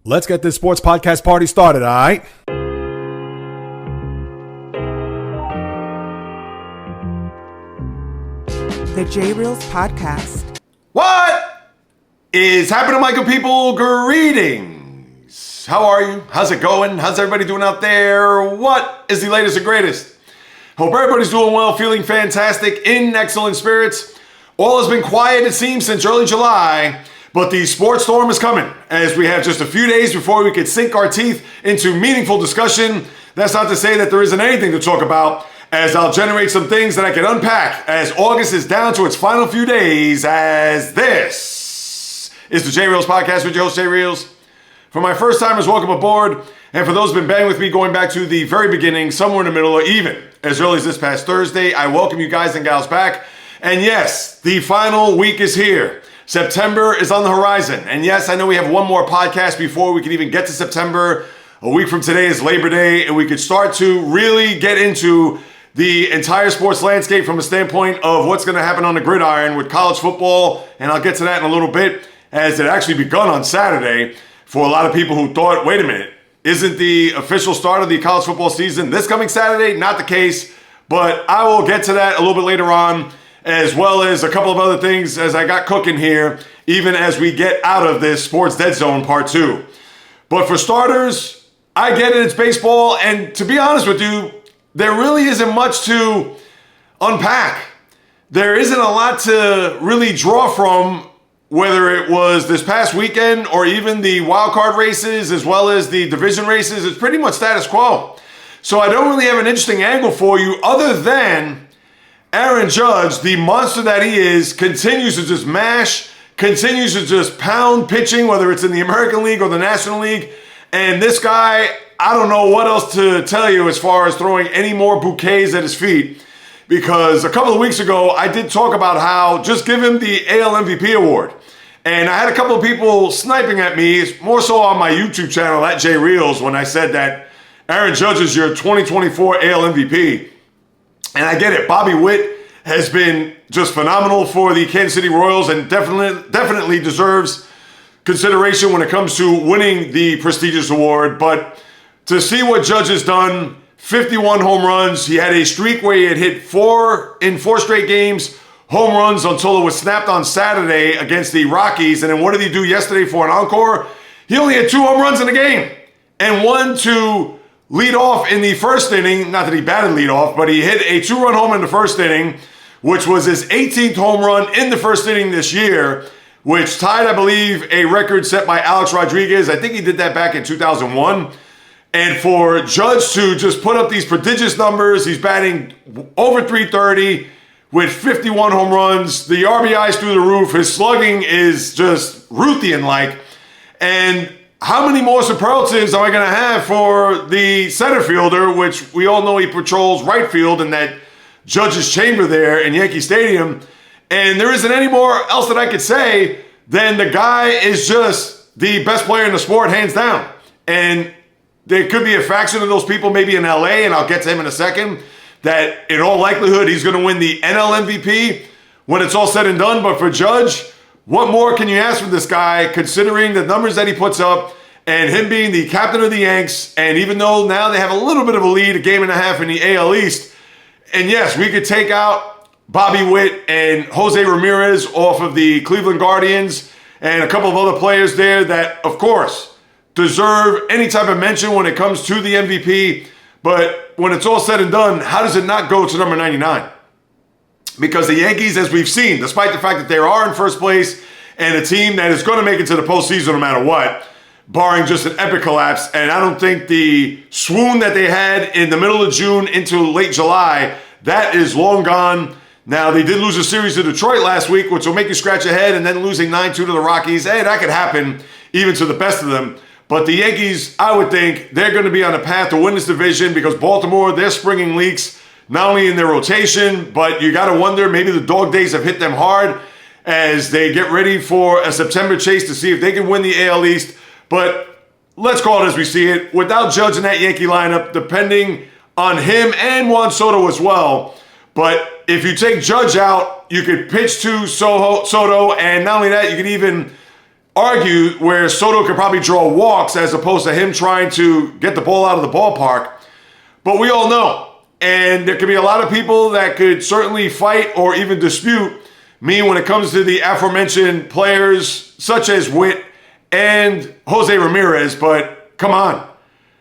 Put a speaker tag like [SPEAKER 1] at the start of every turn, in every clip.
[SPEAKER 1] Let's get this sports podcast party started, all right?
[SPEAKER 2] The JAYREELZ podcast.
[SPEAKER 3] What is happening, my good people? Greetings. How are you? How's it going? How's everybody doing out there? What is the latest and greatest? Hope everybody's doing well, feeling fantastic, in excellent spirits. All has been quiet, it seems, since early July, but the sports storm is coming as we have just a few days before we could sink our teeth into meaningful discussion. That's not to say that there isn't anything to talk about, as I'll generate some things that I can unpack as August is down to its final few days, as this is the JAYREELZ podcast with your host, JAYREELZ. For my first timers, welcome aboard. And for those who've been banging with me going back to the very beginning, somewhere in the middle, or even as early as this past Thursday, I welcome you guys and gals back. And yes, the final week is here. September is on the horizon. And yes, I know we have one more podcast before we can even get to September. A week from today is Labor Day, and we could start to really get into the entire sports landscape from a standpoint of what's going to happen on the gridiron with college football. And I'll get to that in a little bit, as it actually begun on Saturday for a lot of people who thought, wait a minute, isn't the official start of the college football season this coming Saturday? Not the case, but I will get to that a little bit later on, as well as a couple of other things as I got cooking here, even as we get out of this Sports Dead Zone Part 2. But for starters, I get it, it's baseball, and to be honest with you, there really isn't much to unpack. There isn't a lot to really draw from, whether it was this past weekend or even the wild card races as well as the division races. It's pretty much status quo. So I don't really have an interesting angle for you other than Aaron Judge, the monster that he is, continues to just mash, continues to just pound pitching, whether it's in the American League or the National League. And this guy, I don't know what else to tell you as far as throwing any more bouquets at his feet. Because a couple of weeks ago, I did talk about how just give him the AL MVP award. And I had a couple of people sniping at me, more so on my YouTube channel at JAYREELZ, when I said that Aaron Judge is your 2024 AL MVP. And I get it. Bobby Witt has been just phenomenal for the Kansas City Royals and definitely deserves consideration when it comes to winning the prestigious award. But to see what Judge has done, 51 home runs. He had a streak where he had hit 4 straight games, home runs, until it was snapped on Saturday against the Rockies. And then what did he do yesterday for an encore? He only had 2 home runs in the game, and one to lead off in the first inning. Not that he batted lead off, but he hit a 2-run home in the first inning, which was his 18th home run in the first inning this year, which tied, I believe, a record set by Alex Rodriguez. I think he did that back in 2001. And for Judge to just put up these prodigious numbers, he's batting over 330 with 51 home runs. The RBIs through the roof. His slugging is just Ruthian-like. And how many more superlatives am I going to have for the center fielder, which we all know he patrols right field in that Judge's chamber there in Yankee Stadium. And there isn't any more else that I could say than the guy is just the best player in the sport, hands down. And there could be a faction of those people maybe in LA, and I'll get to him in a second, that in all likelihood he's going to win the NL MVP when it's all said and done. But for Judge, what more can you ask from this guy, considering the numbers that he puts up and him being the captain of the Yanks? And even though now they have a little bit of a lead, a game and a half in the AL East, and yes, we could take out Bobby Witt and Jose Ramirez off of the Cleveland Guardians and a couple of other players there that, of course, deserve any type of mention when it comes to the MVP. But when it's all said and done, how does it not go to number 99? Because the Yankees, as we've seen, despite the fact that they are in first place and a team that is going to make it to the postseason no matter what, barring just an epic collapse, and I don't think the swoon that they had in the middle of June into late July, that is long gone. Now, they did lose a series to Detroit last week, which will make you scratch your head, and then losing 9-2 to the Rockies. Hey, that could happen even to the best of them. But the Yankees, I would think, they're going to be on a path to win this division because Baltimore, they're springing leaks, not only in their rotation, but you got to wonder, maybe the dog days have hit them hard as they get ready for a September chase to see if they can win the AL East. But let's call it as we see it. Without Judge in that Yankee lineup, depending on him and Juan Soto as well. But if you take Judge out, you could pitch to Soto, and not only that, you could even argue where Soto could probably draw walks as opposed to him trying to get the ball out of the ballpark. But we all know, and there could be a lot of people that could certainly fight or even dispute me when it comes to the aforementioned players such as Witt and Jose Ramirez, but come on.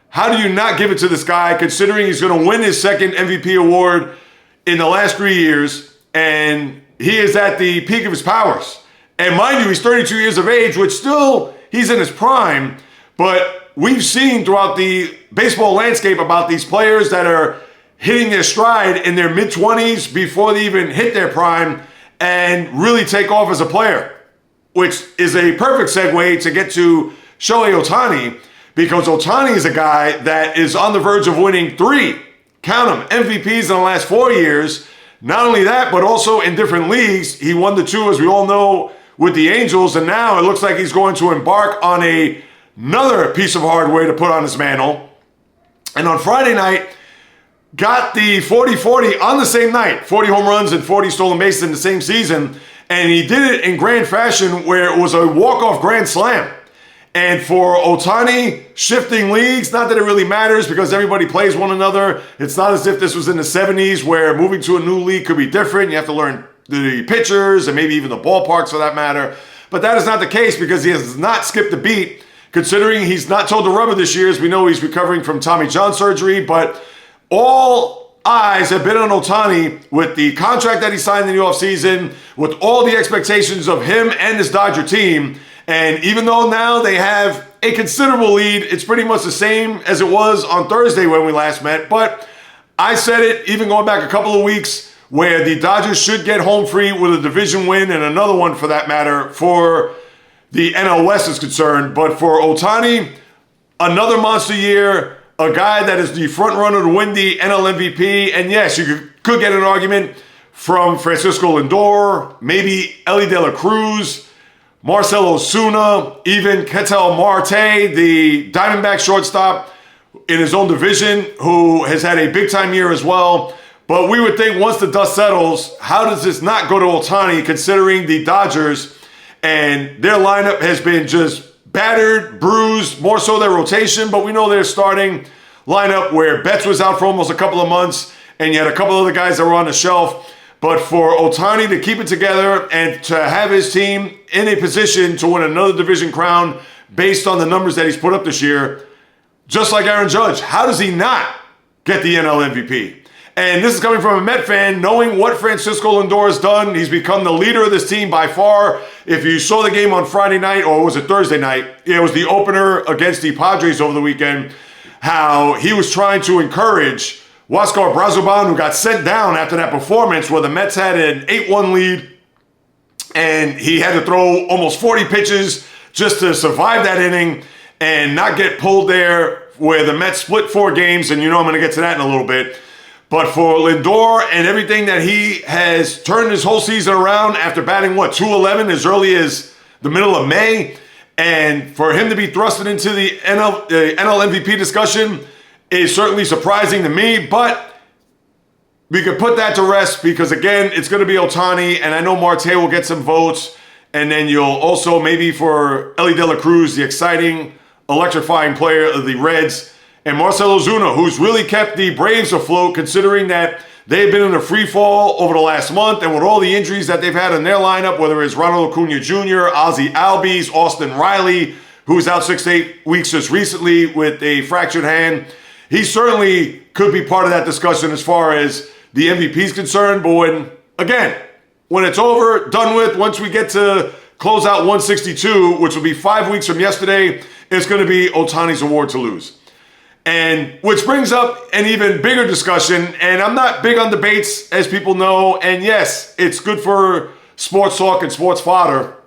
[SPEAKER 3] How do you not give it to this guy considering he's going to win his second MVP award in the last 3 years, and he is at the peak of his powers? And mind you, he's 32 years of age, which still, he's in his prime, but we've seen throughout the baseball landscape about these players that are hitting their stride in their mid-20s before they even hit their prime and really take off as a player, which is a perfect segue to get to Shohei Ohtani, because Ohtani is a guy that is on the verge of winning 3, count them, MVPs in the last 4 years. Not only that, but also in different leagues. He won the 2, as we all know, with the Angels, and now it looks like he's going to embark on another piece of hardware to put on his mantle. And on Friday night, got the 40-40 on the same night, 40 home runs and 40 stolen bases in the same season, and he did it in grand fashion where it was a walk-off grand slam. And for Ohtani, shifting leagues, not that it really matters because everybody plays one another. It's not as if this was in the 70s where moving to a new league could be different. You have to learn the pitchers and maybe even the ballparks for that matter. But that is not the case because he has not skipped a beat, considering he's not told the rubber this year. As we know, he's recovering from Tommy John surgery. But all eyes have been on Ohtani with the contract that he signed in the offseason, with all the expectations of him and his Dodger team. And even though now they have a considerable lead, it's pretty much the same as it was on Thursday when we last met. But I said it even going back a couple of weeks where the Dodgers should get home free with a division win and another one for that matter for the NL West is concerned. But for Ohtani, another monster year, a guy that is the front runner to win the NL MVP. And yes, you could get an argument from Francisco Lindor, maybe Ellie De La Cruz, Marcell Ozuna, even Ketel Marte, the Diamondback shortstop in his own division, who has had a big-time year as well. But we would think once the dust settles, how does this not go to Ohtani, considering the Dodgers and their lineup has been just battered, bruised, more so their rotation. But we know their starting lineup where Betts was out for almost a couple of months, and you had a couple other guys that were on the shelf. But for Ohtani to keep it together and to have his team in a position to win another division crown based on the numbers that he's put up this year, just like Aaron Judge, how does he not get the NL MVP? And this is coming from a Met fan, knowing what Francisco Lindor has done. He's become the leader of this team by far. If you saw the game on Friday night, or was it Thursday night? Yeah, it was the opener against the Padres over the weekend, how he was trying to encourage Huascar Brazoban, who got sent down after that performance where the Mets had an 8-1 lead, and he had to throw almost 40 pitches just to survive that inning and not get pulled there, where the Mets split 4 games, and you know I'm going to get to that in a little bit. But for Lindor and everything that he has turned his whole season around after batting, 211 as early as the middle of May, and for him to be thrusted into the NL MVP discussion is certainly surprising to me. But we could put that to rest because, again, it's going to be Ohtani, and I know Marte will get some votes. And then you'll also, maybe for Ellie De La Cruz, the exciting, electrifying player of the Reds, and Marcell Ozuna, who's really kept the Braves afloat, considering that they've been in a free fall over the last month, and with all the injuries that they've had in their lineup, whether it's Ronald Acuna Jr., Ozzie Albies, Austin Riley, who's out 6 to 8 weeks just recently with a fractured hand, he certainly could be part of that discussion as far as the MVP is concerned. But when it's over, done with, once we get to close out 162, which will be 5 weeks from yesterday, it's going to be Ohtani's award to lose. And which brings up an even bigger discussion, and I'm not big on debates, as people know, and yes, it's good for sports talk and sports fodder.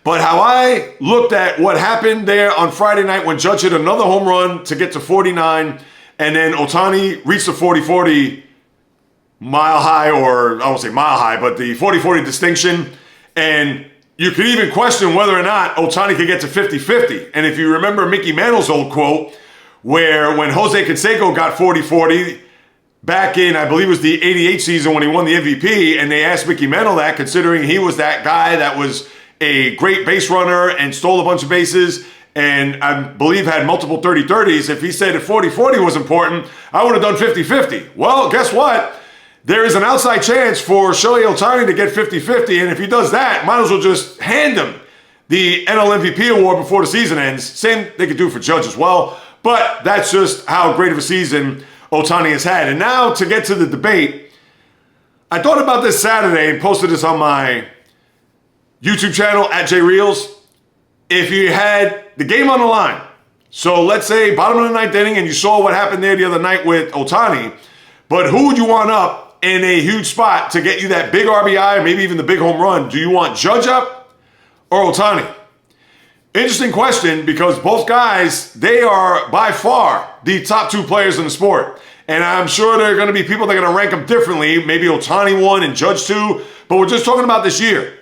[SPEAKER 3] But how I looked at what happened there on Friday night when Judge hit another home run to get to 49, and then Ohtani reached the 40-40 mile high, or I won't say mile high, but the 40-40 distinction, and you could even question whether or not Ohtani could get to 50-50. And if you remember Mickey Mantle's old quote, where when Jose Canseco got 40-40 back in, I believe it was the 88 season when he won the MVP, and they asked Mickey Mantle that, considering he was that guy that was a great base runner and stole a bunch of bases and I believe had multiple 30-30s. If he said if 40-40 was important, I would have done 50-50. Well, guess what? There is an outside chance for Shohei Ohtani to get 50-50, and if he does that, might as well just hand him the NL MVP award before the season ends. Same they could do for Judge as well, but that's just how great of a season Ohtani has had. And now to get to the debate, I thought about this Saturday and posted this on my YouTube channel at JAYREELZ. If you had the game on the line, so let's say bottom of the ninth inning, and you saw what happened there the other night with Ohtani, but who would you want up in a huge spot to get you that big RBI or maybe even the big home run? Do you want Judge up or Ohtani? Interesting question, because both guys, they are by far the top two players in the sport. And I'm sure there are going to be people that are going to rank them differently. Maybe Ohtani 1 and Judge 2, but we're just talking about this year.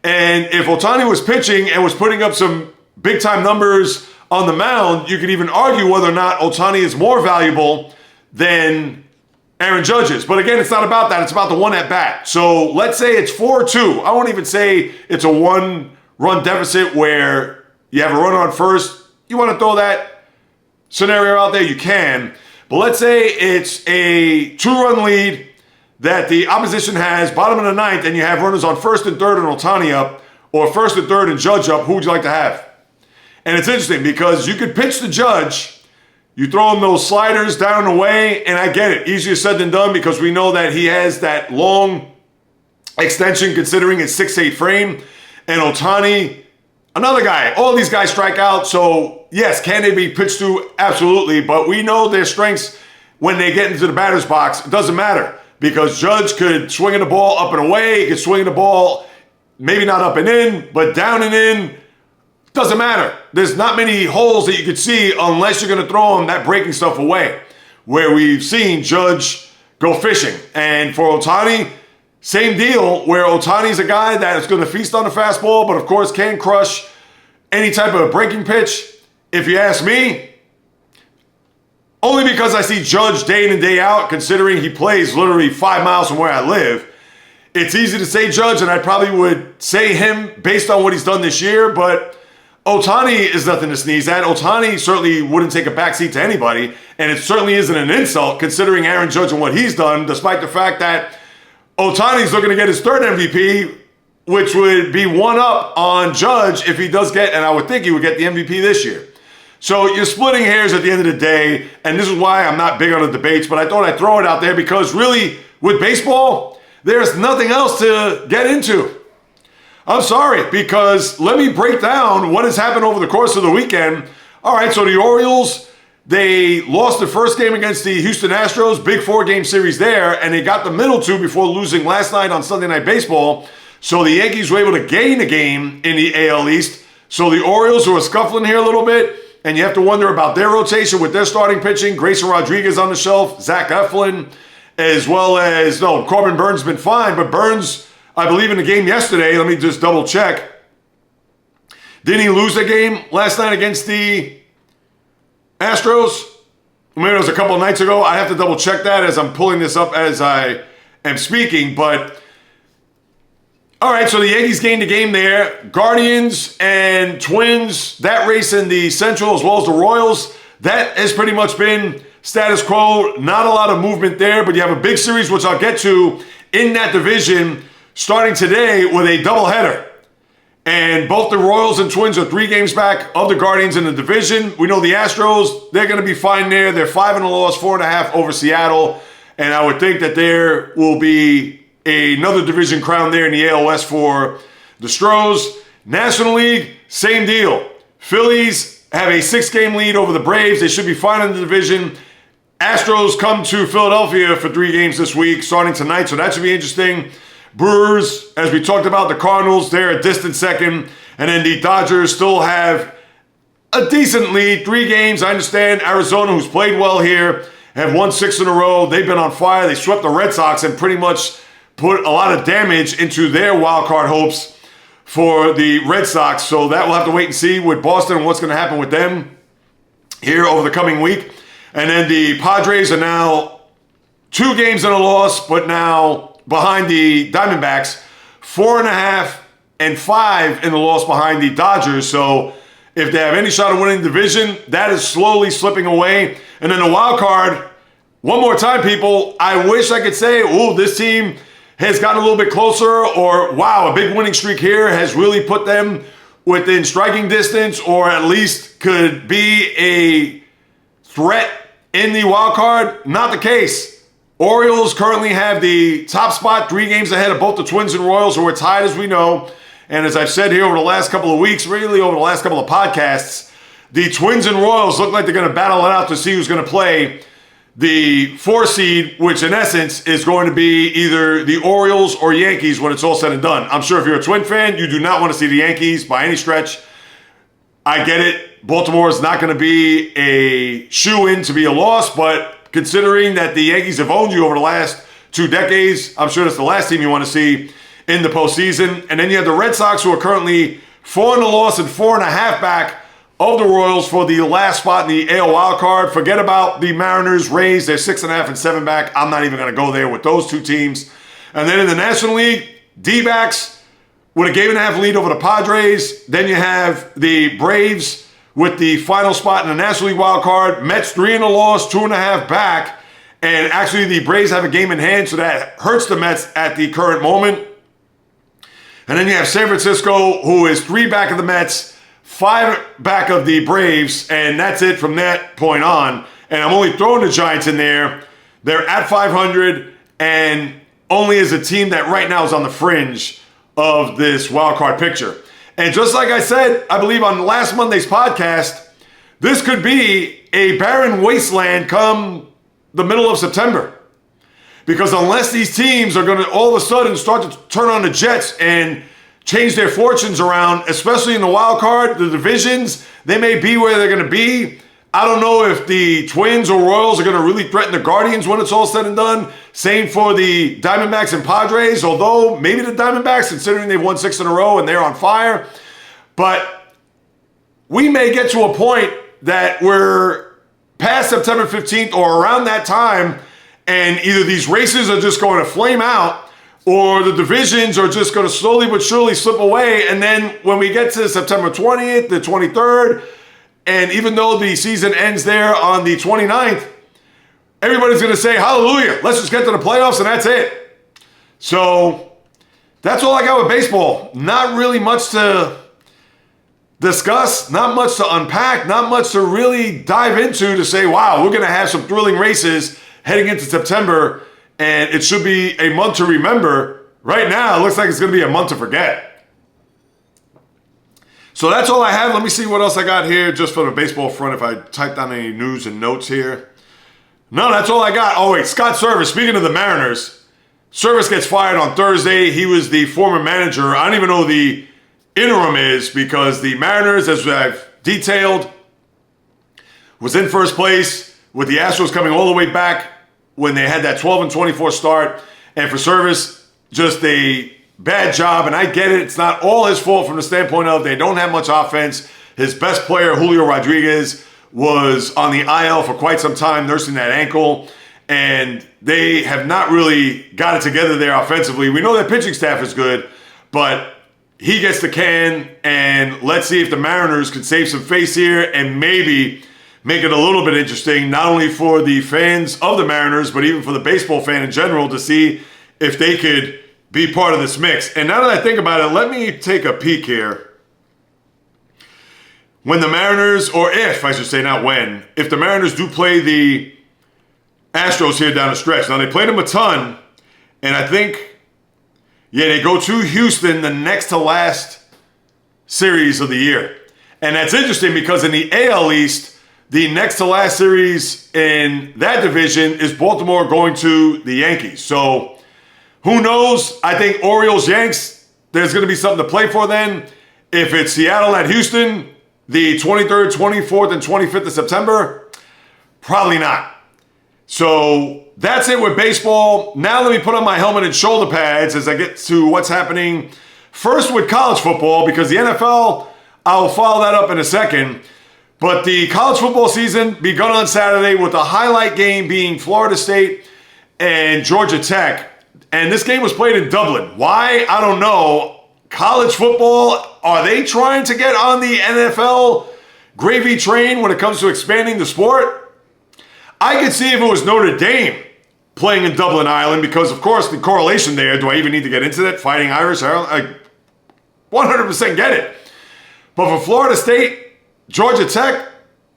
[SPEAKER 3] And if Ohtani was pitching and was putting up some big-time numbers on the mound, you could even argue whether or not Ohtani is more valuable than Aaron Judge is. But again, it's not about that. It's about the one at bat. So let's say it's 4-2. I won't even say it's a one-run deficit where you have a runner on first. You want to throw that scenario out there, you can. But let's say it's a 2-run lead that the opposition has, bottom of the ninth, and you have runners on first and third and Ohtani up, or first and third and Judge up. Who would you like to have? And it's interesting because you could pitch the Judge. You throw him those sliders down and away, and I get it. Easier said than done because we know that he has that long extension considering his 6'8" frame. And Ohtani, another guy. All these guys strike out, so yes, can they be pitched to? Absolutely. But we know their strengths when they get into the batter's box. It doesn't matter because Judge could swing the ball up and away. He could swing the ball maybe not up and in, but down and in. Doesn't matter. There's not many holes that you could see unless you're going to throw him that breaking stuff away, where we've seen Judge go fishing. And for Ohtani, same deal, where Ohtani's a guy that is going to feast on the fastball, but of course can crush any type of breaking pitch. If you ask me, only because I see Judge day in and day out, considering he plays literally 5 miles from where I live, it's easy to say Judge, and I probably would say him based on what he's done this year, but Ohtani is nothing to sneeze at. Ohtani certainly wouldn't take a backseat to anybody, and it certainly isn't an insult considering Aaron Judge and what he's done, despite the fact that Ohtani's looking to get his third MVP, which would be one up on Judge if he does get, and I would think he would get the MVP this year. So you're splitting hairs at the end of the day, and this is why I'm not big on the debates, but I thought I'd throw it out there because really, with baseball, there's nothing else to get into. I'm sorry, because let me break down what has happened over the course of the weekend. All right, so the Orioles, they lost the first game against the Houston Astros, big 4-game series there, and they got the middle two before losing last night on Sunday Night Baseball. So the Yankees were able to gain a game in the AL East. So the Orioles who are scuffling here a little bit, and you have to wonder about their rotation with their starting pitching. Grayson Rodriguez on the shelf, Zach Eflin, as well as, no, Corbin Burns has been fine, but Burns, I believe in the game yesterday, let me just double check. Didn't he lose the game last night against the Astros? Maybe it was a couple of nights ago. I have to double check that as I'm pulling this up as I am speaking. But, all right, so the Yankees gained a game there. Guardians and Twins, that race in the Central as well as the Royals, that has pretty much been status quo. Not a lot of movement there, but you have a big series, which I'll get to, in that division starting today with a doubleheader. And both the Royals and Twins are 3 games back of the Guardians in the division. We know the Astros, they're going to be fine there. They're 5-0, 4.5 over Seattle. And I would think that there will be another division crown there in the AL West for the Stros. National League, same deal. Phillies have a 6-game lead over the Braves. They should be fine in the division. Astros come to Philadelphia for 3 games this week, starting tonight, so that should be interesting. Brewers, as we talked about, the Cardinals, they're a distant second. And then the Dodgers still have a decent lead, 3 games. I understand Arizona, who's played well here, have won 6 in a row. They've been on fire. They swept the Red Sox and pretty much put a lot of damage into their wild card hopes for the Red Sox. So that we'll have to wait and see with Boston and what's going to happen with them here over the coming week. And then the Padres are now 2 games in a loss, but now behind the Diamondbacks, 4.5 and 5 in the loss behind the Dodgers. So if they have any shot of winning the division, that is slowly slipping away. And then the wild card, one more time, people, I wish I could say, oh, this team has gotten a little bit closer, or wow, a big winning streak here has really put them within striking distance, or at least could be a threat in the wild card. Not the case. Orioles currently have the top spot, 3 games ahead of both the Twins and Royals, who are tied, as we know. And as I've said here over the last couple of weeks, really over the last couple of podcasts, the Twins and Royals look like they're going to battle it out to see who's going to play the 4 seed, which in essence is going to be either the Orioles or Yankees when it's all said and done. I'm sure if you're a Twin fan, you do not want to see the Yankees by any stretch. I get it. Baltimore is not going to be a shoe-in to be a loss, but considering that the Yankees have owned you over the last 2 decades, I'm sure that's the last team you want to see in the postseason. And then you have the Red Sox, who are currently 4 in the loss and 4.5 back of the Royals for the last spot in the AL wild card. Forget about the Mariners, Rays. They're 6.5 and 7 back. I'm not even going to go there with those 2 teams. And then in the National League, D-backs with a 1.5 lead over the Padres. Then you have the Braves with the final spot in the National League wild card. Mets 3 in the loss, 2.5 back. And actually the Braves have a game in hand, so that hurts the Mets at the current moment. And then you have San Francisco, who is 3 back of the Mets, 5 back of the Braves, and that's it from that point on. And I'm only throwing the Giants in there. They're at 500, and only as a team that right now is on the fringe of this wild card picture. And just like I said, I believe on last Monday's podcast, this could be a barren wasteland come the middle of September. Because unless these teams are going to all of a sudden start to turn on the jets and change their fortunes around, especially in the wild card, the divisions, they may be where they're going to be. I don't know if the Twins or Royals are going to really threaten the Guardians when it's all said and done. Same for the Diamondbacks and Padres, although maybe the Diamondbacks, considering they've won 6 in a row and they're on fire. But we may get to a point that we're past September 15th or around that time, and either these races are just going to flame out or the divisions are just going to slowly but surely slip away. And then when we get to September 20th, the 23rd, and even though the season ends there on the 29th, everybody's going to say, hallelujah, let's just get to the playoffs and that's it. So that's all I got with baseball. Not really much to discuss, not much to unpack, not much to really dive into to say, wow, we're going to have some thrilling races heading into September, and it should be a month to remember. Right now, it looks like it's going to be a month to forget. So that's all I have. Let me see what else I got here just for the baseball front, if I type down any news and notes here. No, that's all I got. Oh, wait, Scott Service. Speaking of the Mariners, Service gets fired on Thursday. He was the former manager. I don't even know who the interim is, because the Mariners, as I've detailed, was in first place with the Astros coming all the way back when they had that 12-24 start. And for Service, just a bad job. And I get it. It's not all his fault from the standpoint of they don't have much offense. His best player, Julio Rodriguez, was on the IL for quite some time, nursing that ankle. And they have not really got it together there offensively. We know their pitching staff is good, but he gets the can. And let's see if the Mariners can save some face here and maybe make it a little bit interesting, not only for the fans of the Mariners, but even for the baseball fan in general, to see if they could be part of this mix. And now that I think about it, let me take a peek here. When the Mariners, or if, I should say, not when, if the Mariners do play the Astros here down the stretch. Now, they played them a ton, and I think, they go to Houston the next to last series of the year. And that's interesting because in the AL East, the next to last series in that division is Baltimore going to the Yankees. So who knows? I think Orioles, Yanks, there's going to be something to play for then. If it's Seattle at Houston, the 23rd, 24th, and 25th of September, probably not. So that's it with baseball. Now let me put on my helmet and shoulder pads as I get to what's happening first with college football, because the NFL, I'll follow that up in a second. But the college football season begun on Saturday with the highlight game being Florida State and Georgia Tech. And this game was played in Dublin. Why? I don't know. college football, are they trying to get on the NFL gravy train when it comes to expanding the sport? I could see if it was Notre Dame playing in Dublin, Ireland, because, of course, the correlation there, do I even need to get into that? Fighting Irish, I 100% get it. But for Florida State, Georgia Tech,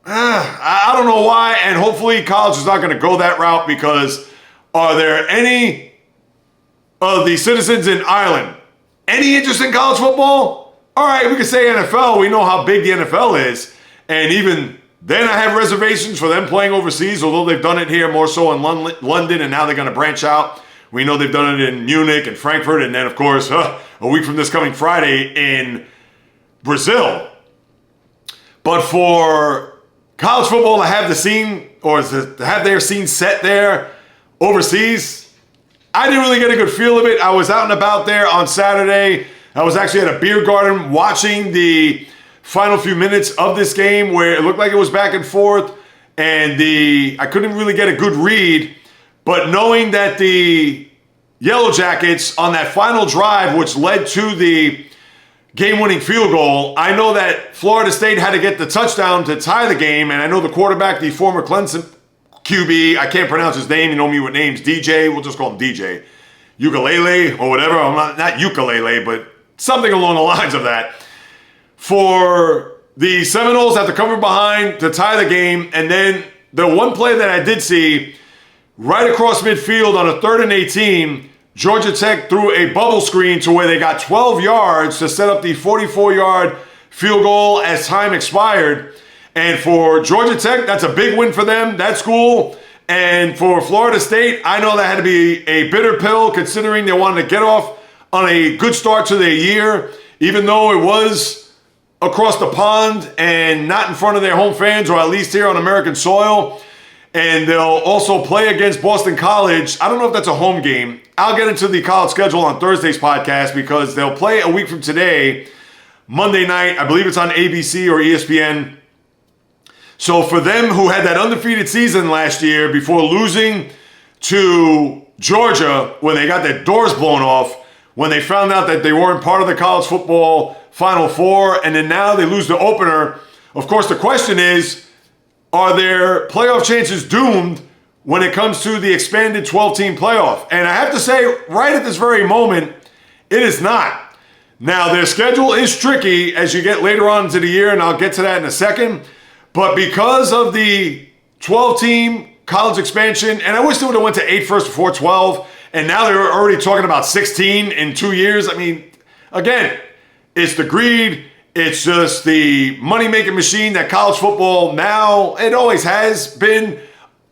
[SPEAKER 3] I don't know why, and hopefully college is not going to go that route, because are there any of the citizens in Ireland any interest in college football? All right, we can say NFL. We know how big the NFL is, and even then I have reservations for them playing overseas, although they've done it here more so in London, and now they're going to branch out. We know they've done it in Munich and Frankfurt, and then, of course, a week from this coming Friday in Brazil. But for college football to have the scene, or to have their scene set there overseas, I didn't really get a good feel of it. I was out and about there on Saturday. I was actually at a beer garden watching the final few minutes of this game where it looked like it was back and forth, and I couldn't really get a good read. But knowing that the Yellow Jackets on that final drive, which led to the game-winning field goal, I know that Florida State had to get the touchdown to tie the game, and I know the quarterback, the former Clemson QB, I can't pronounce his name, you know me with names, DJ, we'll just call him DJ, Ukulele or whatever, I'm not ukulele, but something along the lines of that. For the Seminoles have to cover behind to tie the game, and then the one play that I did see, right across midfield on a 3rd and 18, Georgia Tech threw a bubble screen to where they got 12 yards to set up the 44-yard field goal as time expired. And for Georgia Tech, that's a big win for them. That's cool. And for Florida State, I know that had to be a bitter pill considering they wanted to get off on a good start to their year, even though it was across the pond and not in front of their home fans, or at least here on American soil. And they'll also play against Boston College. I don't know if that's a home game. I'll get into the college schedule on Thursday's podcast, because they'll play a week from today, Monday night. I believe it's on ABC or ESPN. So for them who had that undefeated season last year before losing to Georgia when they got their doors blown off, when they found out that they weren't part of the college football Final Four, and then now they lose the opener. Of course, the question is, are their playoff chances doomed when it comes to the expanded 12-team playoff? And I have to say, right at this very moment, it is not. Now, their schedule is tricky as you get later on into the year, and I'll get to that in a second. But because of the 12-team college expansion, and I wish they would have went to 8 first before 12, and now they're already talking about 16 in 2 years. I mean, again, it's the greed. It's just the money-making machine that college football now, it always has been.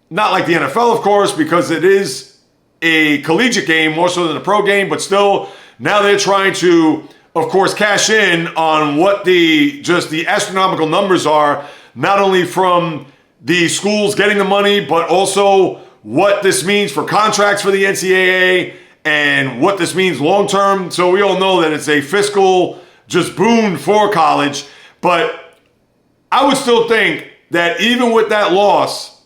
[SPEAKER 3] Not like the NFL, of course, because it is a collegiate game more so than a pro game, but still, now they're trying to, of course, cash in on what the astronomical numbers are, not only from the schools getting the money, but also what this means for contracts for the NCAA and what this means long-term. So we all know that it's a fiscal just boon for college, but I would still think that even with that loss,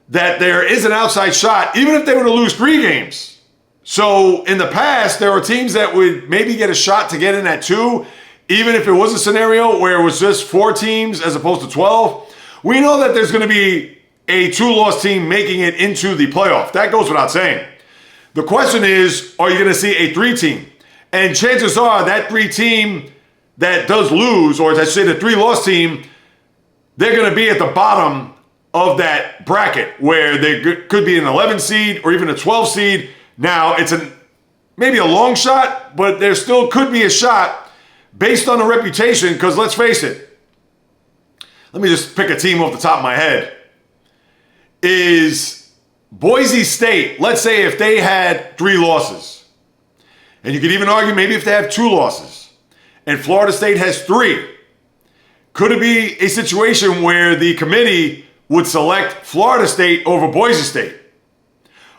[SPEAKER 3] that there is an outside shot, even if they were to lose 3 games. So in the past, there were teams that would maybe get a shot to get in at 2, even if it was a scenario where it was just 4 teams as opposed to 12. We know that there's going to be a 2-loss team making it into the playoff. That goes without saying. The question is, are you going to see a 3-team? And chances are that 3-team that does lose, or as I say, the 3-loss team, they're going to be at the bottom of that bracket where they could be an 11 seed or even a 12 seed. Now, it's maybe a long shot, but there still could be a shot based on the reputation, because let's face it, let me just pick a team off the top of my head. Is Boise State, let's say if they had 3 losses, and you could even argue maybe if they have 2 losses, and Florida State has 3, could it be a situation where the committee would select Florida State over Boise State?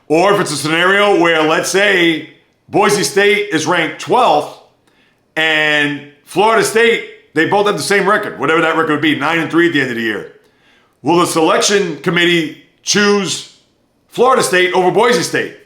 [SPEAKER 3] Or if it's a scenario where, let's say, Boise State is ranked 12th, and Florida State, they both have the same record, whatever that record would be, 9-3 at the end of the year. Will the selection committee choose Florida State over Boise State?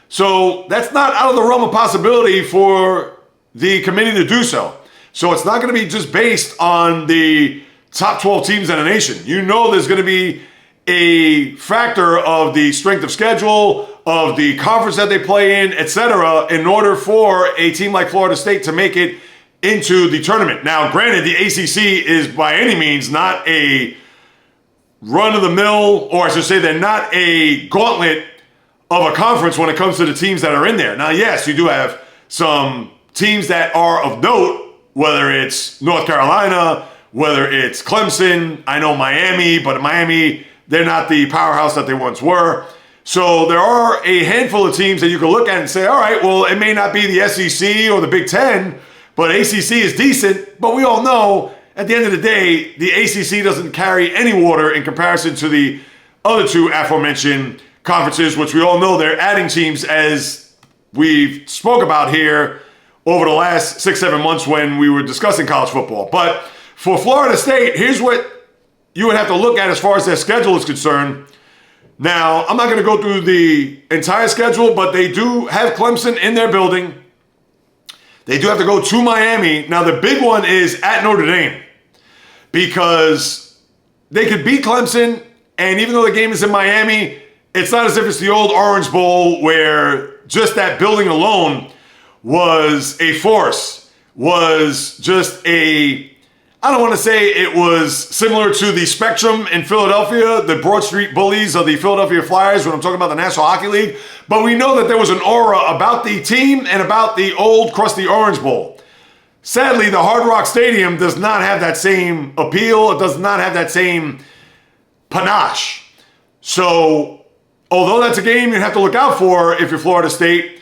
[SPEAKER 3] So that's not out of the realm of possibility for the committee to do so. So it's not going to be just based on the top 12 teams in the nation. You know there's going to be a factor of the strength of schedule, of the conference that they play in, etc., in order for a team like Florida State to make it into the tournament. Now, granted, the ACC is by any means not a run-of-the-mill, or I should say they're not a gauntlet of a conference when it comes to the teams that are in there. Now, yes, you do have some teams that are of note, whether it's North Carolina, whether it's Clemson. I know Miami, but Miami, they're not the powerhouse that they once were. So there are a handful of teams that you can look at and say, all right, well, it may not be the SEC or the Big Ten, but ACC is decent. But we all know at the end of the day, the ACC doesn't carry any water in comparison to the other two aforementioned conferences, which we all know they're adding teams, as we've spoke about here over the last 6-7 months when we were discussing college football. But for Florida State, here's what you would have to look at as far as their schedule is concerned. Now, I'm not going to go through the entire schedule, but they do have Clemson in their building. They do have to go to Miami. Now, the big one is at Notre Dame, because they could beat Clemson, and even though the game is in Miami, it's not as if it's the old Orange Bowl where just that building alone was a force, was just a, I don't want to say it was similar to the Spectrum in Philadelphia, the Broad Street Bullies of the Philadelphia Flyers when I'm talking about the National Hockey League, but we know that there was an aura about the team and about the old crusty Orange Bowl. Sadly, the Hard Rock Stadium does not have that same appeal. It does not have that same panache. So, although that's a game you have to look out for if you're Florida State,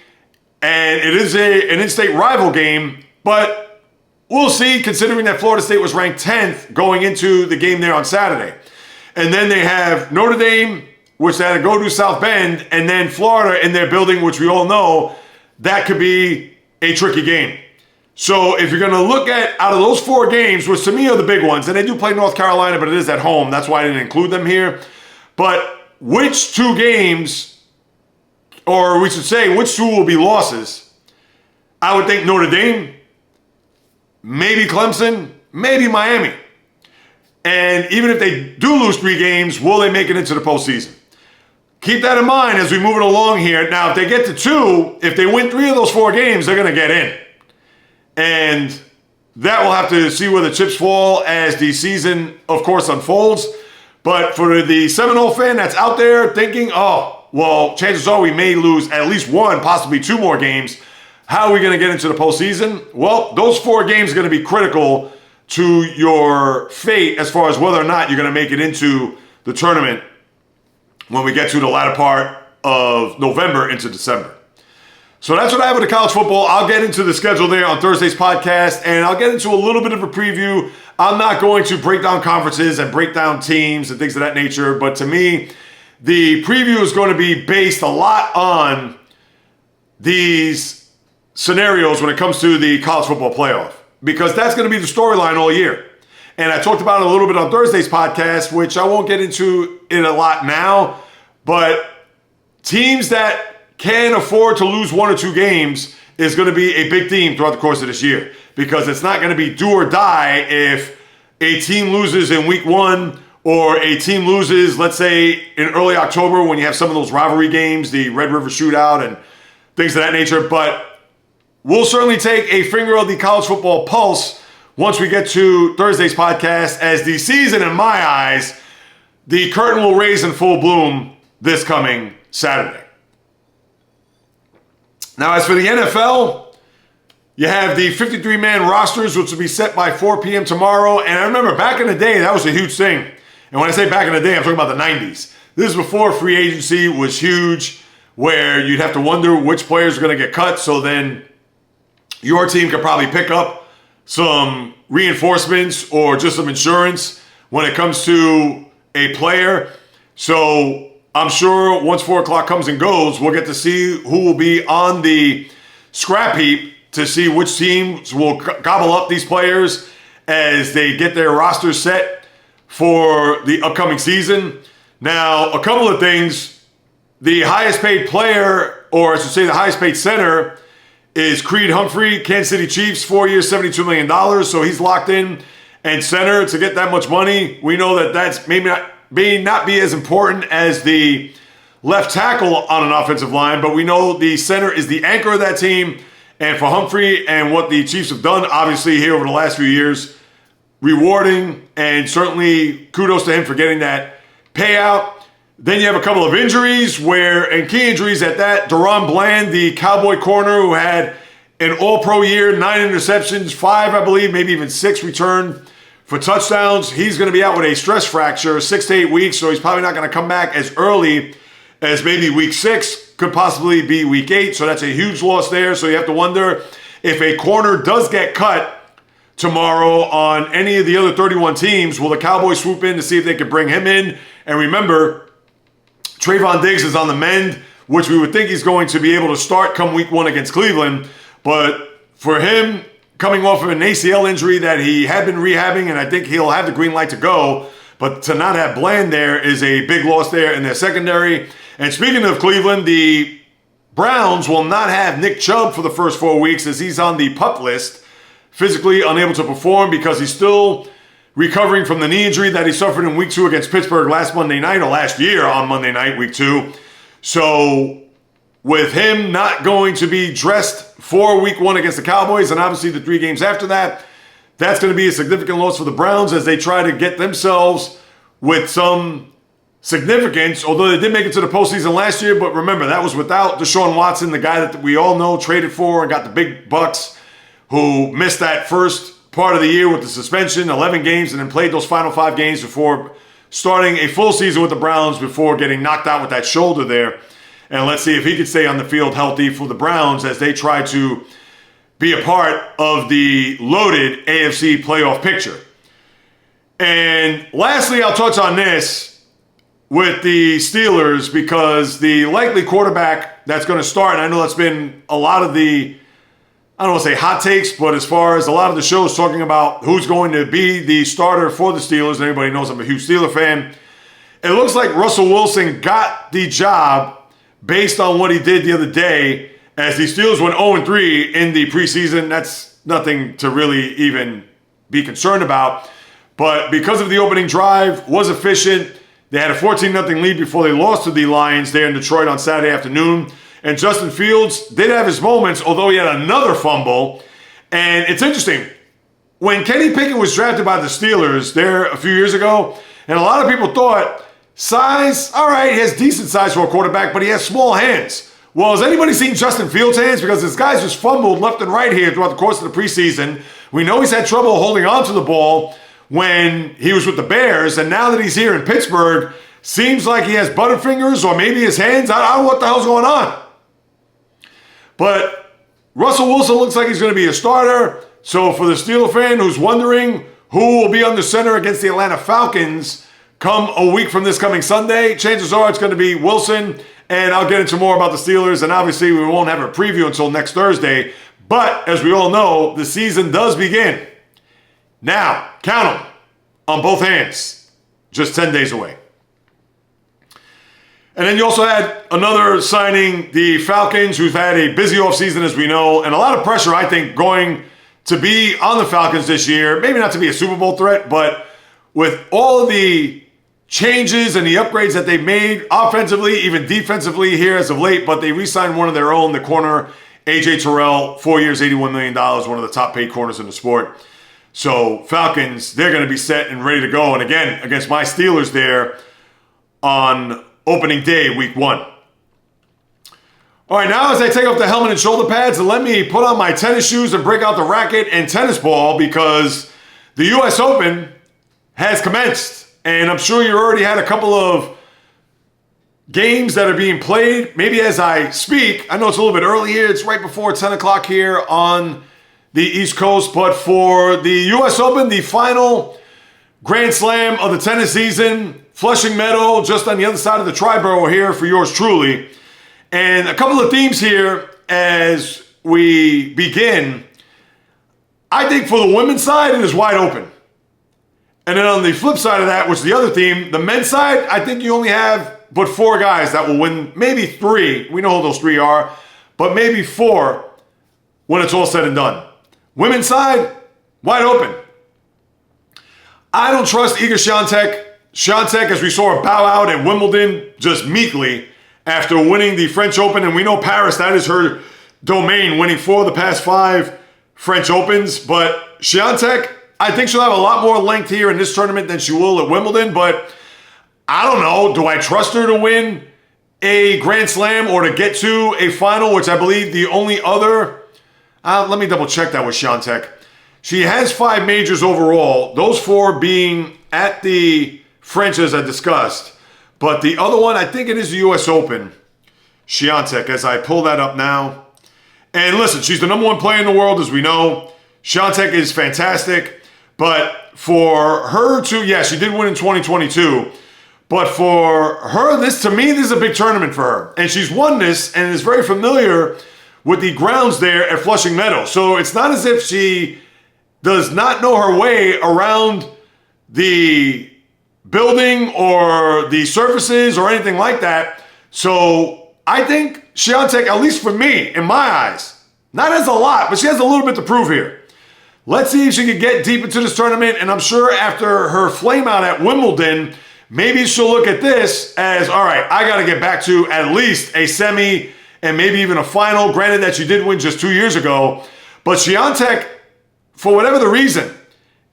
[SPEAKER 3] and it is an in-state rival game, but we'll see, considering that Florida State was ranked 10th going into the game there on Saturday. And then they have Notre Dame, which they had to go to South Bend, and then Florida in their building, which we all know, that could be a tricky game. So if you're going to look at, out of those 4 games, which to me are the big ones, and they do play North Carolina, but it is at home. That's why I didn't include them here. But which 2 games, or we should say, which 2 will be losses? I would think Notre Dame, maybe Clemson, maybe Miami. And even if they do lose 3 games, will they make it into the postseason? Keep that in mind as we move it along here. Now, if they get to 2, if they win 3 of those 4 games, they're going to get in. And that will have to see where the chips fall as the season, of course, unfolds. But for the Seminole fan that's out there thinking, oh, well, chances are we may lose at least 1, possibly 2 more games. How are we going to get into the postseason? Well, those 4 games are going to be critical to your fate as far as whether or not you're going to make it into the tournament when we get to the latter part of November into December. So that's what I have with the college football. I'll get into the schedule there on Thursday's podcast, and I'll get into a little bit of a preview. I'm not going to break down conferences and break down teams and things of that nature, but to me, the preview is going to be based a lot on these scenarios when it comes to the college football playoff, because that's going to be the storyline all year. And I talked about it a little bit on Thursday's podcast, which I won't get into it a lot now, but teams that can afford to lose 1 or 2 games is going to be a big theme throughout the course of this year, because it's not going to be do or die if a team loses in week 1 or a team loses, let's say, in early October when you have some of those rivalry games, the Red River Shootout and things of that nature. But we'll certainly take a finger of the college football pulse once we get to Thursday's podcast, as the season, in my eyes, the curtain will raise in full bloom this coming Saturday. Now, as for the NFL, you have the 53-man rosters, which will be set by 4 p.m. tomorrow. And I remember back in the day, that was a huge thing. And when I say back in the day, I'm talking about the 90s. This is before free agency was huge, where you'd have to wonder which players are going to get cut. So then your team could probably pick up some reinforcements or just some insurance when it comes to a player. So I'm sure once 4 o'clock comes and goes, we'll get to see who will be on the scrap heap to see which teams will gobble up these players as they get their rosters set for the upcoming season. Now, a couple of things. The highest paid player, or I should say the highest paid center, is Creed Humphrey, Kansas City Chiefs, 4 years, $72 million. So he's locked in. And center, to get that much money, we know that that's may not be as important as the left tackle on an offensive line, but we know the center is the anchor of that team. And for Humphrey and what the Chiefs have done, obviously, here over the last few years, rewarding, and certainly kudos to him for getting that payout. Then you have a couple of injuries and key injuries at that. Daron Bland, the Cowboy corner who had an all-pro year, 9 interceptions, 5, I believe, maybe even 6 returned for touchdowns. He's going to be out with a stress fracture, 6 to 8 weeks, so he's probably not going to come back as early as maybe week 6, could possibly be week 8, so that's a huge loss there. So you have to wonder if a corner does get cut tomorrow on any of the other 31 teams, will the Cowboys swoop in to see if they can bring him in? And remember, Trayvon Diggs is on the mend, which we would think he's going to be able to start come week 1 against Cleveland. But for him, coming off of an ACL injury that he had been rehabbing, and I think he'll have the green light to go, but to not have Bland there is a big loss there in their secondary. And speaking of Cleveland, the Browns will not have Nick Chubb for the first 4 weeks as he's on the PUP list, physically unable to perform because he's still recovering from the knee injury that he suffered in week 2 against Pittsburgh last year on Monday night, week 2. So with him not going to be dressed for week 1 against the Cowboys, and obviously the 3 games after that, that's going to be a significant loss for the Browns as they try to get themselves with some significance, although they did make it to the postseason last year. But remember, that was without Deshaun Watson, the guy that we all know traded for and got the big bucks, who missed that first part of the year with the suspension, 11 games, and then played those final 5 games before starting a full season with the Browns before getting knocked out with that shoulder there. And let's see if he could stay on the field healthy for the Browns as they try to be a part of the loaded AFC playoff picture. And lastly, I'll touch on this with the Steelers because the likely quarterback that's going to start, and I know that's been a lot of the, I don't want to say hot takes, but as far as a lot of the shows talking about who's going to be the starter for the Steelers, and everybody knows I'm a huge Steeler fan, it looks like Russell Wilson got the job based on what he did the other day as the Steelers went 0-3 in the preseason. That's nothing to really even be concerned about. But because of the opening drive, was efficient. They had a 14-0 lead before they lost to the Lions there in Detroit on Saturday afternoon. And Justin Fields did have his moments, although he had another fumble. And it's interesting. When Kenny Pickett was drafted by the Steelers there a few years ago, and a lot of people thought, size, all right, he has decent size for a quarterback, but he has small hands. Well, has anybody seen Justin Fields' hands? Because this guy's just fumbled left and right here throughout the course of the preseason. We know he's had trouble holding on to the ball when he was with the Bears, and now that he's here in Pittsburgh, seems like he has butterfingers or maybe his hands. I don't know what the hell's going on. But Russell Wilson looks like he's going to be a starter. So for the Steeler fan who's wondering who will be under center against the Atlanta Falcons come a week from this coming Sunday, chances are it's going to be Wilson. And I'll get into more about the Steelers. And obviously we won't have a preview until next Thursday. But as we all know, the season does begin. Now, count them on both hands. Just 10 days away. And then you also had another signing, the Falcons, who've had a busy offseason, as we know, and a lot of pressure, I think, going to be on the Falcons this year. Maybe not to be a Super Bowl threat, but with all of the changes and the upgrades that they've made offensively, even defensively here as of late, but they re-signed one of their own, the corner, A.J. Terrell, 4 years, $81 million, one of the top paid corners in the sport. So Falcons, they're going to be set and ready to go. And again, against my Steelers there on opening day, week 1. All right, now as I take off the helmet and shoulder pads, let me put on my tennis shoes and break out the racket and tennis ball because the U.S. Open has commenced. And I'm sure you already had a couple of games that are being played. Maybe as I speak, I know it's a little bit early here. It's right before 10 o'clock here on the East Coast. But for the U.S. Open, the final Grand Slam of the tennis season, Flushing Meadow, just on the other side of the Triborough here for yours truly. And a couple of themes here as we begin. I think for the women's side, it is wide open. And then on the flip side of that, which is the other theme, the men's side, I think you only have but 4 guys that will win, maybe 3. We know who those 3 are, but maybe 4 when it's all said and done. Women's side, wide open. I don't trust Iga Świątek. Świątek, as we saw her bow out at Wimbledon just meekly after winning the French Open. And we know Paris, that is her domain, winning 4 of the past 5 French Opens. But Świątek, I think she'll have a lot more length here in this tournament than she will at Wimbledon. But I don't know. Do I trust her to win a Grand Slam or to get to a final, which I believe the only other... let me double check that with Świątek. She has 5 majors overall, those 4 being at the French, as I discussed. But the other one, I think it is the U.S. Open. Świątek, as I pull that up now. And listen, she's the number 1 player in the world, as we know. Świątek is fantastic. But for her to, yeah, she did win in 2022. But for her, to me, this is a big tournament for her. And she's won this and is very familiar with the grounds there at Flushing Meadows. So it's not as if she does not know her way around the building or the surfaces or anything like that. So I think Świątek, at least for me, in my eyes, not as a lot, but she has a little bit to prove here. Let's see if she can get deep into this tournament. And I'm sure after her flame out at Wimbledon, maybe she'll look at this as, all right, I got to get back to at least a semi and maybe even a final. Granted that she did win just 2 years ago. But Świątek, for whatever the reason,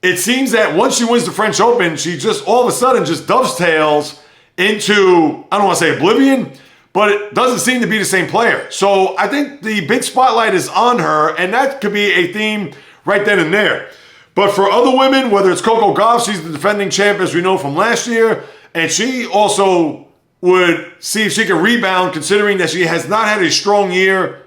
[SPEAKER 3] it seems that once she wins the French Open, she just all of a sudden just dovetails into, I don't want to say oblivion, but it doesn't seem to be the same player. So I think the big spotlight is on her, and that could be a theme right then and there. But for other women, whether it's Coco Gauff, she's the defending champ, as we know from last year, and she also would see if she can rebound, considering that she has not had a strong year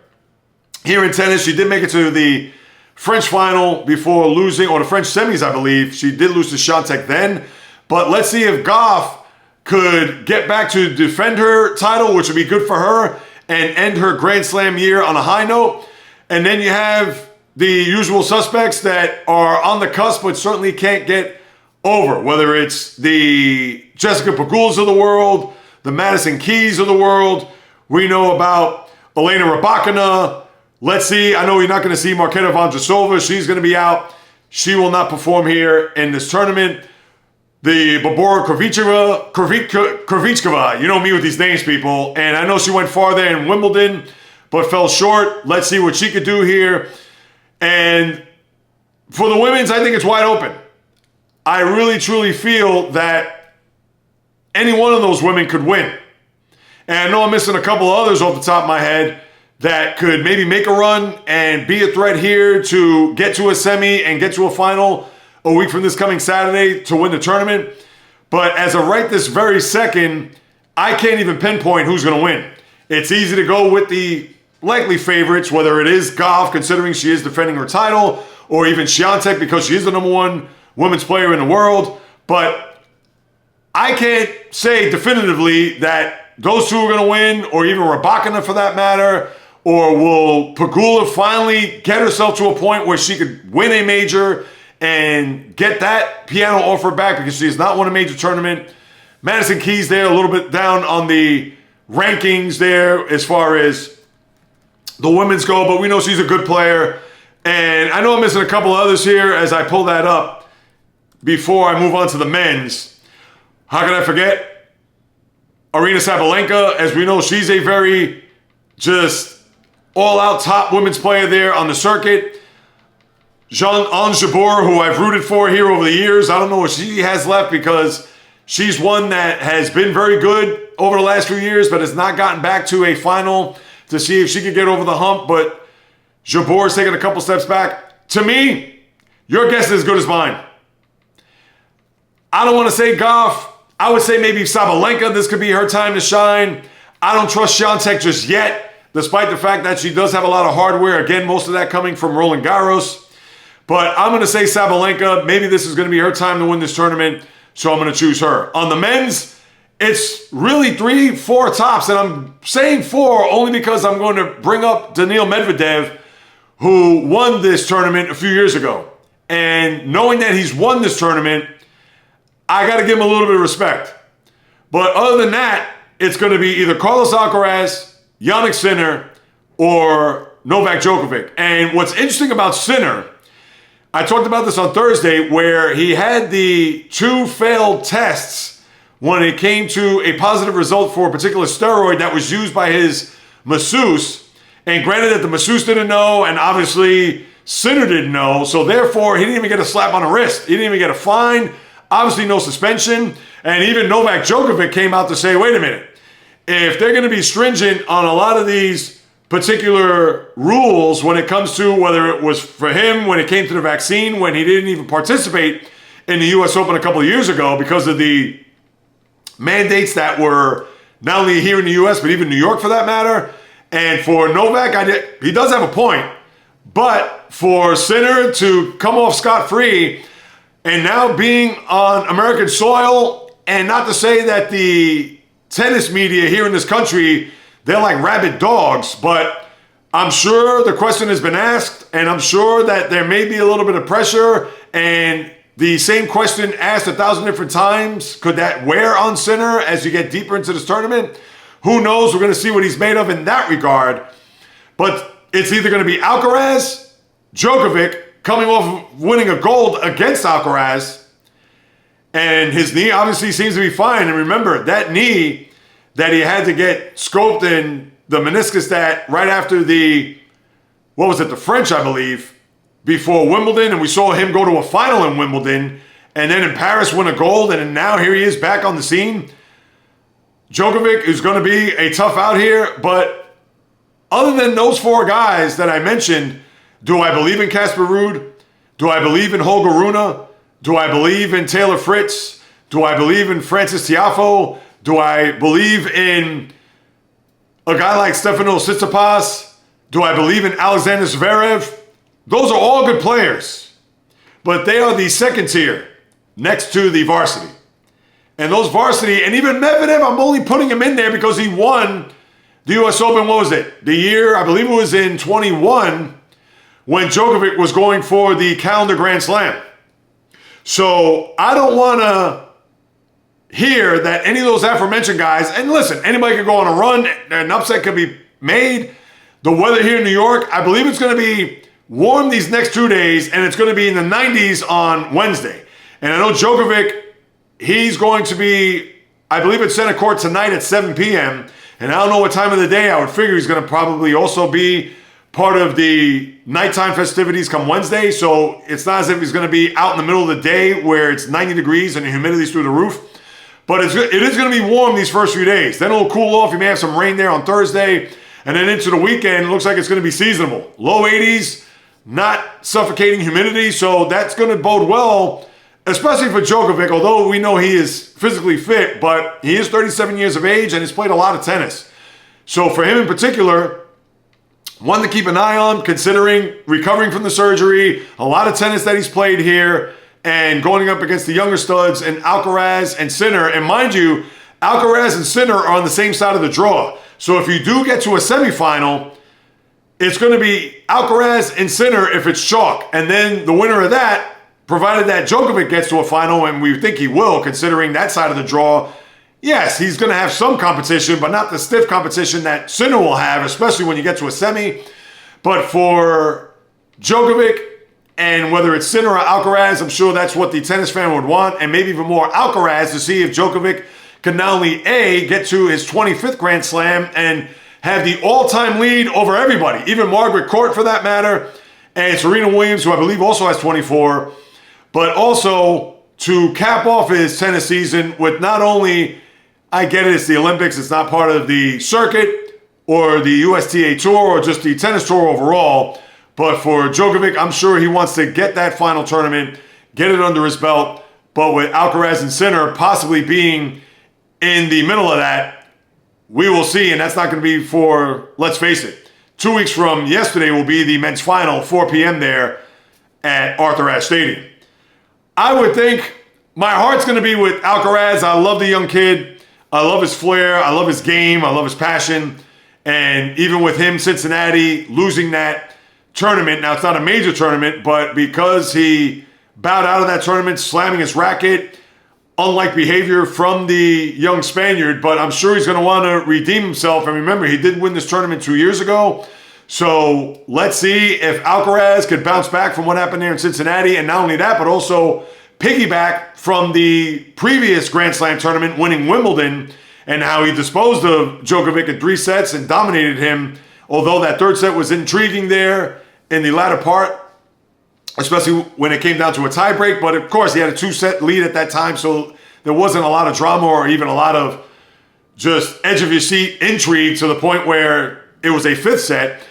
[SPEAKER 3] here in tennis. She did make it to the French final before losing, or the French semis, I believe. She did lose to Świątek then. But let's see if Gauff could get back to defend her title, which would be good for her, and end her Grand Slam year on a high note. And then you have the usual suspects that are on the cusp but certainly can't get over, whether it's the Jessica Pegulas of the world, the Madison Keys of the world. We know about Elena Rybakina. Let's see. I know you're not going to see Marketa Vondrousova. She's going to be out. She will not perform here in this tournament. The Barbora Krejcikova, you know me with these names, people. And I know she went far there in Wimbledon, but fell short. Let's see what she could do here. And for the women's, I think it's wide open. I really, truly feel that any one of those women could win. And I know I'm missing a couple of others off the top of my head that could maybe make a run and be a threat here to get to a semi and get to a final a week from this coming Saturday to win the tournament. But as of right this very second, I can't even pinpoint who's going to win. It's easy to go with the likely favorites, whether it is Gauff, considering she is defending her title, or even Świątek, because she is the number 1 women's player in the world. But I can't say definitively that those two are going to win, or even Rybakina for that matter, or will Pegula finally get herself to a point where she could win a major and get that piano off her back, because she has not won a major tournament. Madison Keys there, a little bit down on the rankings there as far as the women's go, but we know she's a good player. And I know I'm missing a couple others here as I pull that up before I move on to the men's. How can I forget? Aryna Sabalenka, as we know, she's a very just all-out top women's player there on the circuit. Ons Jabeur, who I've rooted for here over the years, I don't know what she has left, because she's one that has been very good over the last few years, but has not gotten back to a final to see if she could get over the hump. But Jabeur's taking a couple steps back. To me, your guess is as good as mine. I don't want to say Gauff. I would say maybe Sabalenka. This could be her time to shine. I don't trust Świątek just yet, despite the fact that she does have a lot of hardware. Again, most of that coming from Roland Garros. But I'm going to say Sabalenka. Maybe this is going to be her time to win this tournament, so I'm going to choose her. On the men's, it's really 3, 4 tops, and I'm saying 4 only because I'm going to bring up Daniil Medvedev, who won this tournament a few years ago. And knowing that he's won this tournament, I got to give him a little bit of respect. But other than that, it's going to be either Carlos Alcaraz, Jannik Sinner, or Novak Djokovic. And what's interesting about Sinner, I talked about this on Thursday, where he had the 2 failed tests when it came to a positive result for a particular steroid that was used by his masseuse. And granted that the masseuse didn't know, and obviously Sinner didn't know, so therefore he didn't even get a slap on the wrist. He didn't even get a fine, obviously no suspension. And even Novak Djokovic came out to say, wait a minute, if they're going to be stringent on a lot of these particular rules when it comes to whether it was for him when it came to the vaccine, when he didn't even participate in the U.S. Open a couple of years ago because of the mandates that were not only here in the U.S., but even New York for that matter. And for Novak, he does have a point. But for Sinner to come off scot-free and now being on American soil, and not to say that the tennis media here in this country, they're like rabid dogs, but I'm sure the question has been asked, and I'm sure that there may be a little bit of pressure, and the same question asked 1,000 different times, could that wear on Sinner as you get deeper into this tournament? Who knows? We're going to see what he's made of in that regard. But it's either going to be Alcaraz, Djokovic, coming off of winning a gold against Alcaraz, and his knee obviously seems to be fine. And remember, that knee that he had to get scoped in the meniscus that right after the French, I believe, before Wimbledon, and we saw him go to a final in Wimbledon, and then in Paris win a gold, and now here he is back on the scene. Djokovic is going to be a tough out here, but other than those 4 guys that I mentioned, do I believe in Casper Ruud? Do I believe in Holger Rune? Do I believe in Taylor Fritz? Do I believe in Francis Tiafoe? Do I believe in a guy like Stefanos Tsitsipas? Do I believe in Alexander Zverev? Those are all good players, but they are the second tier next to the varsity. And those varsity, and even Medvedev, I'm only putting him in there because he won the U.S. Open, what was it? The year, I believe it was in 21, when Djokovic was going for the calendar Grand Slam. So I don't want to hear that any of those aforementioned guys, and listen, anybody could go on a run, an upset could be made. The weather here in New York, I believe it's going to be warm these next 2 days, and it's going to be in the 90s on Wednesday. And I know Djokovic, he's going to be, I believe, at center court tonight at 7 p.m., and I don't know what time of the day. I would figure he's going to probably also be part of the nighttime festivities come Wednesday, so it's not as if he's going to be out in the middle of the day where it's 90 degrees and the humidity's through the roof. But it is going to be warm these first few days. Then it'll cool off. You may have some rain there on Thursday, and then into the weekend, it looks like it's going to be seasonable. Low 80s, not suffocating humidity, so that's going to bode well, especially for Djokovic, although we know he is physically fit, but he is 37 years of age and has played a lot of tennis. So for him in particular, one to keep an eye on, considering recovering from the surgery, a lot of tennis that he's played here, and going up against the younger studs and Alcaraz and Sinner. And mind you, Alcaraz and Sinner are on the same side of the draw. So if you do get to a semifinal, it's going to be Alcaraz and Sinner if it's chalk. And then the winner of that, provided that Djokovic gets to a final, and we think he will, considering that side of the draw, yes, he's going to have some competition, but not the stiff competition that Sinner will have, especially when you get to a semi. But for Djokovic, and whether it's Sinner or Alcaraz, I'm sure that's what the tennis fan would want, and maybe even more Alcaraz, to see if Djokovic can not only A, get to his 25th Grand Slam and have the all-time lead over everybody, even Margaret Court for that matter, and Serena Williams, who I believe also has 24, but also to cap off his tennis season with not only, I get it, it's the Olympics, it's not part of the circuit or the USTA Tour or just the tennis tour overall, but for Djokovic, I'm sure he wants to get that final tournament, get it under his belt, but with Alcaraz and Sinner possibly being in the middle of that, we will see, and that's not going to be for, let's face it, 2 weeks from yesterday will be the men's final, 4 p.m. there at Arthur Ashe Stadium. I would think my heart's going to be with Alcaraz. I love the young kid. I love his flair. I love his game. I love his passion. And even with him, Cincinnati, losing that tournament, now it's not a major tournament, but because he bowed out of that tournament, slamming his racket, unlike behavior from the young Spaniard, but I'm sure he's going to want to redeem himself. And remember, he did win this tournament 2 years ago. So let's see if Alcaraz could bounce back from what happened there in Cincinnati. And not only that, but also piggyback from the previous Grand Slam tournament, winning Wimbledon, and how he disposed of Djokovic in 3 sets and dominated him. Although that third set was intriguing there in the latter part, especially when it came down to a tiebreak. But of course, he had a 2-set lead at that time, so there wasn't a lot of drama or even a lot of just edge-of-your-seat intrigue to the point where it was a 5th set.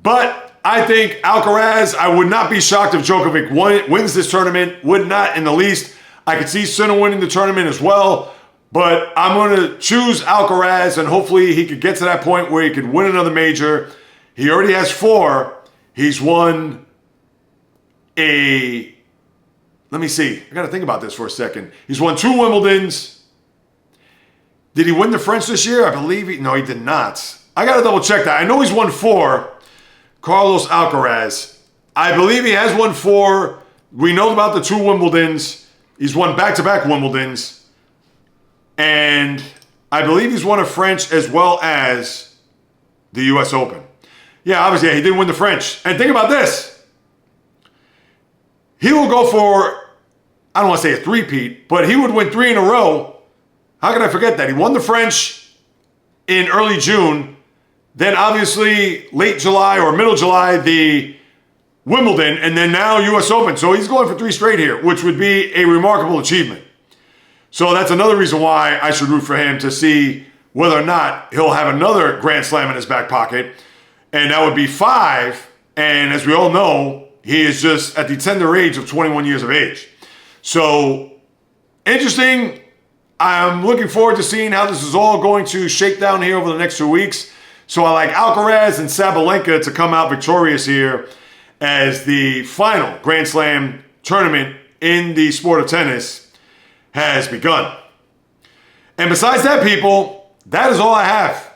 [SPEAKER 3] But I think Alcaraz, I would not be shocked if Djokovic wins this tournament. Would not in the least. I could see Sinner winning the tournament as well. But I'm going to choose Alcaraz, and hopefully he could get to that point where he could win another major. He already has 4. He's won let me see. I got to think about this for a second. He's won 2 Wimbledons. Did he win the French this year? I believe no, he did not. I got to double check that. I know he's won 4. Carlos Alcaraz. I believe he has won 4. We know about the 2 Wimbledons. He's won back-to-back Wimbledons. And I believe he's won a French as well as the U.S. Open. Yeah, obviously, he did win the French. And think about this. He will go for, I don't want to say a three-peat, but he would win 3 in a row. How can I forget that? He won the French in early June. Then obviously late July or middle July, the Wimbledon, and then now U.S. Open. So he's going for 3 straight here, which would be a remarkable achievement. So that's another reason why I should root for him, to see whether or not he'll have another Grand Slam in his back pocket. And that would be 5. And as we all know, he is just at the tender age of 21 years of age. So interesting. I'm looking forward to seeing how this is all going to shake down here over the next 2 weeks. So I like Alcaraz and Sabalenka to come out victorious here as the final Grand Slam tournament in the sport of tennis has begun. And besides that, people, that is all I have.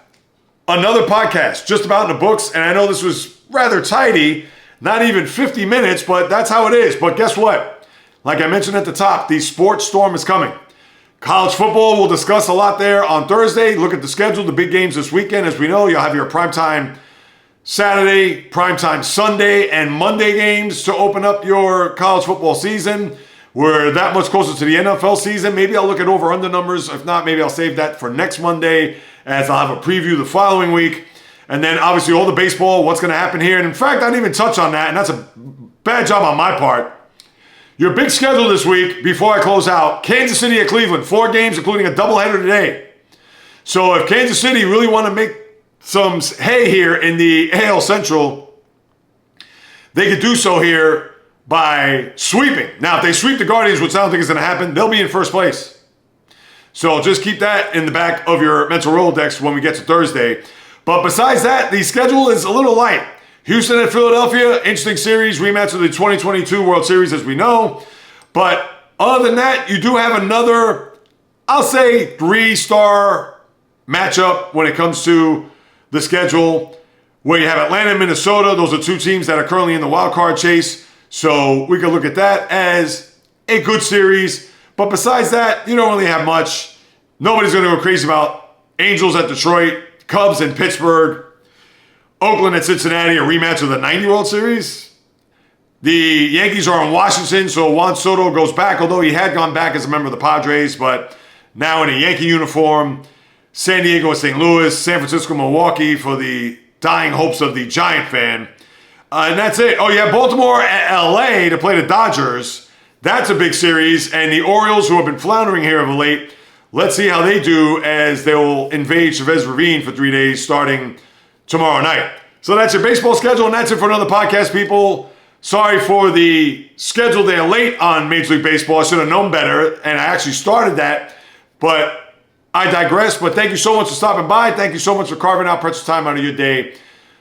[SPEAKER 3] Another podcast just about in the books. And I know this was rather tidy, not even 50 minutes, but that's how it is. But guess what? Like I mentioned at the top, the sports storm is coming. College football, we'll discuss a lot there on Thursday. Look at the schedule, the big games this weekend. As we know, you'll have your primetime Saturday, primetime Sunday, and Monday games to open up your college football season. We're that much closer to the NFL season. Maybe I'll look at over-under numbers. If not, maybe I'll save that for next Monday, as I'll have a preview the following week. And then obviously all the baseball, what's going to happen here. And in fact, I didn't even touch on that, and that's a bad job on my part. Your big schedule this week, before I close out, Kansas City at Cleveland, 4 games, including a doubleheader today. So if Kansas City really want to make some hay here in the AL Central, they could do so here by sweeping. Now, if they sweep the Guardians, which I don't think is going to happen, they'll be in first place. So just keep that in the back of your mental Rolodex when we get to Thursday. But besides that, the schedule is a little light. Houston at Philadelphia, interesting series, rematch of the 2022 World Series, as we know. But other than that, you do have another, I'll say, 3-star matchup when it comes to the schedule, where you have Atlanta and Minnesota. Those are 2 teams that are currently in the wild card chase. So we can look at that as a good series. But besides that, you don't really have much. Nobody's going to go crazy about Angels at Detroit, Cubs and Pittsburgh, Oakland at Cincinnati, a rematch of the 90 World Series. The Yankees are in Washington, so Juan Soto goes back, although he had gone back as a member of the Padres, but now in a Yankee uniform. San Diego at St. Louis, San Francisco, Milwaukee for the dying hopes of the Giant fan. And that's it. Oh, you have Baltimore at LA to play the Dodgers. That's a big series. And the Orioles, who have been floundering here of late, let's see how they do as they will invade Chavez Ravine for 3 days starting tomorrow night. So that's your baseball schedule, and that's it for another podcast, people. Sorry for the schedule there late on Major League Baseball. I should have known better, and I actually started that, but I digress. But thank you so much for stopping by. Thank you so much for carving out precious time out of your day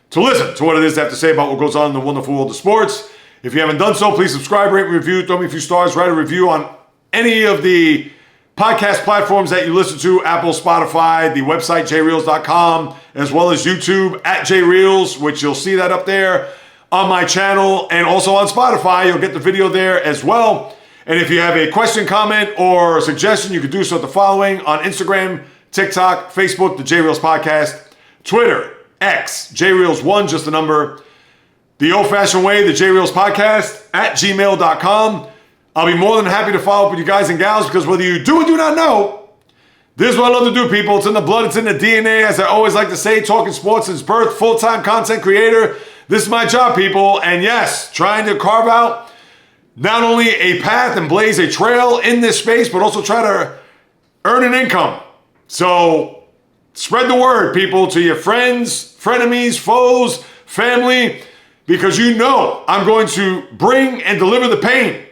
[SPEAKER 3] to listen to what it is they have to say about what goes on in the wonderful world of sports. If you haven't done so, please subscribe, rate, review, throw me a few stars, write a review on any of the podcast platforms that you listen to, Apple, Spotify, the website, JAYREELZ.com, as well as YouTube at JAYREELZ, which you'll see that up there on my channel, and also on Spotify. You'll get the video there as well. And if you have a question, comment, or suggestion, you can do so at the following: on Instagram, TikTok, Facebook, the JAYREELZ Podcast, Twitter, X, JAYREELZ1, just a number. The old-fashioned way, the JAYREELZ podcast at gmail.com. I'll be more than happy to follow up with you guys and gals because whether you do or do not know, this is what I love to do, people. It's in the blood, it's in the DNA. As I always like to say, talking sports since birth, full-time content creator. This is my job, people. And yes, trying to carve out not only a path and blaze a trail in this space, but also try to earn an income. So spread the word, people, to your friends, frenemies, foes, family, because you know I'm going to bring and deliver the pain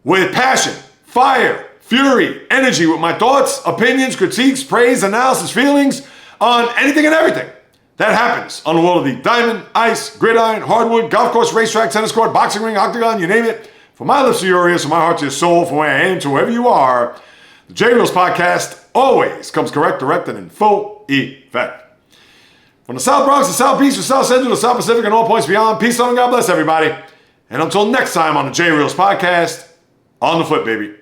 [SPEAKER 3] with passion, fire, fury, energy, with my thoughts, opinions, critiques, praise, analysis, feelings on anything and everything that happens on the world of the diamond, ice, gridiron, hardwood, golf course, racetrack, tennis court, boxing ring, octagon, you name it. From my lips to your ears, from my heart to your soul, from where I am to wherever you are, the JAYREELZ podcast always comes correct, direct, and in full effect. From the South Bronx, the South Beach, the South Central, the South Pacific, and all points beyond, peace, love, and God bless everybody. And until next time on the JAYREELZ podcast, on the flip, baby.